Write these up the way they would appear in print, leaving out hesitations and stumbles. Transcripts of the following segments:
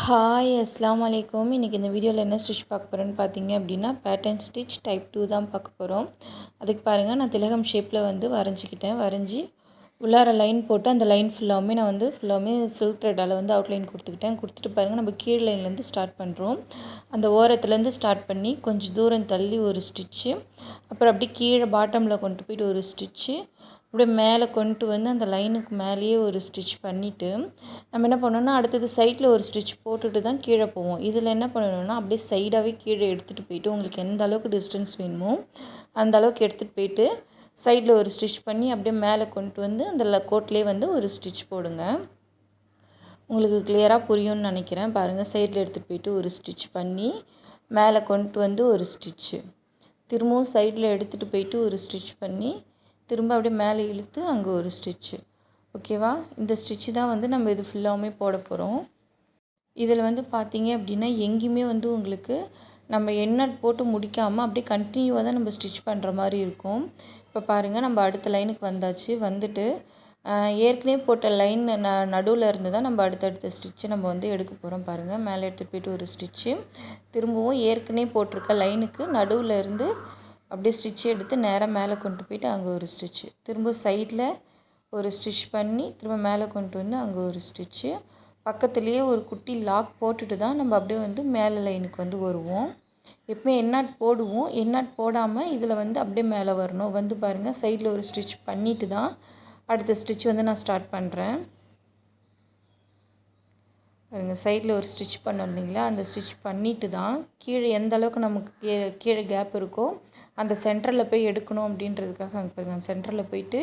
Hi அஸ்ஸலாமு அலைக்கும். இன்றைக்கி இந்த வீடியோவில் என்ன ஸ்டிச் பார்க்க போகிறேன்னு பார்த்தீங்க அப்படின்னா பேட்டர்ன் ஸ்டிச் டைப் 2 தான் பார்க்க போகிறோம். அதுக்கு பாருங்கள், நான் திலகம் ஷேப்பில் வரைஞ்சி உள்ளார லைன் போட்டு அந்த லைன் ஃபுல்லாமே சில்க் த்ரெட்டால் அவுட்லைன் கொடுத்துட்டு பாருங்கள், நம்ம கீழ் லைன்லேருந்து ஸ்டார்ட் பண்ணுறோம். அந்த ஓரத்துலேருந்து ஸ்டார்ட் பண்ணி கொஞ்சம் தூரம் தள்ளி ஒரு ஸ்டிச்சு, அப்புறம் அப்படியே கீழே பாட்டமில் கொண்டு போய்ட்டு ஒரு ஸ்டிச்சு, அப்படியே மேலே கொண்டு அந்த லைனுக்கு மேலேயே ஒரு ஸ்டிச் பண்ணிவிட்டு நம்ம என்ன பண்ணணும்னா அடுத்தது சைடில் ஒரு ஸ்டிச் போட்டுட்டு தான் கீழே போவோம். இதில் என்ன பண்ணணும்னா அப்படியே சைடாகவே கீழே எடுத்துகிட்டு போயிட்டு உங்களுக்கு எந்த அளவுக்கு டிஸ்டன்ஸ் வேணுமோ அந்த அளவுக்கு எடுத்துகிட்டு போயிட்டு சைடில் ஒரு ஸ்டிச் பண்ணி அப்படியே மேலே கொண்டு அந்த கோட்லேயே ஒரு ஸ்டிச் போடுங்க. உங்களுக்கு கிளியராக புரியும்னு நினைக்கிறேன். பாருங்கள், சைடில் எடுத்துகிட்டு போயிட்டு ஒரு ஸ்டிச் பண்ணி மேலே கொண்டு ஒரு ஸ்டிச்சு, திரும்பவும் சைடில் எடுத்துகிட்டு போயிட்டு ஒரு ஸ்டிச் பண்ணி திரும்ப அப்படியே மேலே இழுத்து அங்கே ஒரு ஸ்டிச்சு. ஓகேவா? இந்த ஸ்டிச்சு தான் நம்ம இது ஃபுல்லாமே போட போகிறோம். இதில் பார்த்தீங்க அப்படின்னா எங்கேயுமே உங்களுக்கு நம்ம எண்ணெய் போட்டு முடிக்காமல் அப்படியே கண்டினியூவாக தான் நம்ம ஸ்டிச் பண்ணுற மாதிரி இருக்கும். இப்போ பாருங்கள், நம்ம அடுத்த லைனுக்கு வந்துட்டு ஏற்கனவே போட்ட லைன் நடுவில் இருந்து தான் நம்ம அடுத்தடுத்த ஸ்டிச்சு நம்ம எடுக்க போகிறோம். பாருங்கள், மேலே எடுத்துகிட்டு போயிட்டு ஒரு ஸ்டிச்சு, திரும்பவும் ஏற்கனவே போட்டிருக்க லைனுக்கு நடுவில் இருந்து அப்படியே ஸ்டிச் எடுத்து நேராக மேலே கொண்டு போயிட்டு அங்கே ஒரு ஸ்டிச்சு, திரும்ப சைடில் ஒரு ஸ்டிச் பண்ணி திரும்ப மேலே கொண்டு அங்கே ஒரு ஸ்டிச்சு, பக்கத்துலேயே ஒரு குட்டி லாக் போட்டுட்டு தான் நம்ம அப்படியே மேலே லைனுக்கு வருவோம். எப்பவுமே எண்ணாட் போடுவோம். எண்ணாட் போடாமல் இதில் அப்படியே மேலே வரணும். பாருங்கள், சைடில் ஒரு ஸ்டிச் பண்ணிவிட்டு தான் அடுத்த ஸ்டிச் நான் ஸ்டார்ட் பண்ணுறேன். பாருங்கள், சைடில் ஒரு ஸ்டிச் பண்ணோம் இல்லைங்களா, அந்த ஸ்டிச் பண்ணிவிட்டு தான் கீழே எந்த அளவுக்கு நமக்கு கீழே கேப் இருக்கோ அந்த சென்டரில் போய் எடுக்கணும் அப்படின்றதுக்காக அங்கே பாருங்கள், சென்டரில் போயிட்டு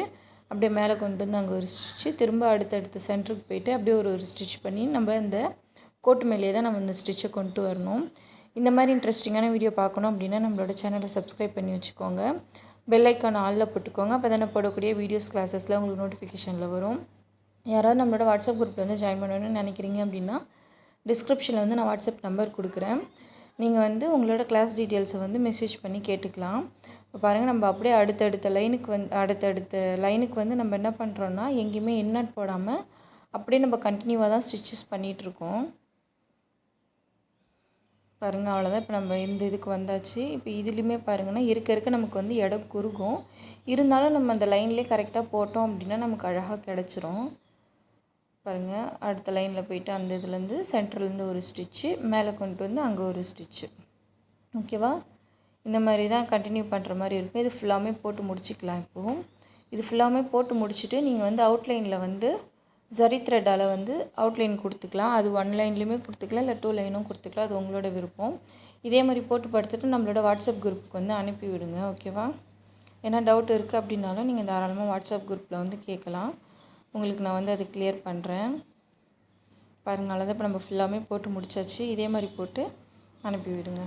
அப்படியே மேலே கொண்டு அங்கே ஒரு ஸ்டிச்சு, திரும்ப அடுத்தடுத்த சென்டருக்கு போயிட்டு அப்படியே ஒரு ஸ்டிச் பண்ணி நம்ம இந்த கோட்டு மேலேயே தான் நம்ம இந்த ஸ்டிச்சை கொண்டு வரணும். இந்த மாதிரி இன்ட்ரெஸ்டிங்கான வீடியோ பார்க்கணும் அப்படின்னா நம்மளோட சேனலை சப்ஸ்கிரைப் பண்ணி வச்சுக்கோங்க. பெல் ஐக்கான் ஆலில் போட்டுக்கோங்க. அப்போ தானே போடக்கூடிய வீடியோஸ் கிளாஸஸில் உங்களுக்கு நோட்டிஃபிகேஷனில் வரும். யாராவது நம்மளோட வாட்ஸ்அப் குரூப்பில் ஜாயின் பண்ணணும்னு நினைக்கிறீங்க அப்படின்னா டிஸ்கிரிப்ஷனில் நான் வாட்ஸ்அப் நம்பர் கொடுக்குறேன். நீங்கள் உங்களோட கிளாஸ் டீட்டெயில்ஸை மெசேஜ் பண்ணி கேட்டுக்கலாம். இப்போ பாருங்கள், நம்ம அப்படியே அடுத்தடுத்த லைனுக்கு நம்ம என்ன பண்ணுறோன்னா எங்கேயுமே எண்ணாட் போடாமல் அப்படியே நம்ம கண்டினியூவாக தான் ஸ்டிச்சஸ் பண்ணிகிட்ருக்கோம். பாருங்கள், அவ்வளோதான். இப்போ நம்ம இந்த இதுக்கு வந்தாச்சு. இப்போ இதுலேயுமே பாருங்கன்னா இருக்க நமக்கு இடம் குறுகும். இருந்தாலும் நம்ம அந்த லைன்லேயே கரெக்டாக போட்டோம் அப்படின்னா நமக்கு அழகாக கிடச்சிரும். பாருங்கள், அடுத்த லைனில் போயிட்டு அந்த இதுலேருந்து சென்டர்லேருந்து ஒரு ஸ்டிச்சு, மேலே கொண்டு அங்கே ஒரு ஸ்டிச்சு. ஓகேவா? இந்த மாதிரி தான் கண்டினியூ பண்ணுற மாதிரி இருக்கும். இது ஃபுல்லாமே போட்டு முடிச்சிக்கலாம். இப்போது இது ஃபுல்லாமே போட்டு முடிச்சுட்டு நீங்கள் அவுட்லைனில் ஜரி த்ரெட்டால் அவுட்லைன் கொடுத்துக்கலாம். அது 1 லைன்லேயுமே கொடுத்துக்கலாம், இல்லை 2 லைனும் கொடுத்துக்கலாம். அது உங்களோட விருப்பம். இதே மாதிரி போட்டு படுத்துட்டு நம்மளோட வாட்ஸ்அப் குரூப்புக்கு அனுப்பி விடுங்க. ஓகேவா? ஏன்னா டவுட் இருக்குது அப்படின்னாலும் நீங்கள் தாராளமாக வாட்ஸ்அப் குரூப்பில் கேட்கலாம். உங்களுக்கு நான் அது கிளியர் பண்ணுறேன். பாருங்கள், அவ்வளோதான். இப்போ நம்ம ஃபுல்லாமே போட்டு முடிச்சாச்சு. இதே மாதிரி போட்டு அனுப்பி விடுங்க.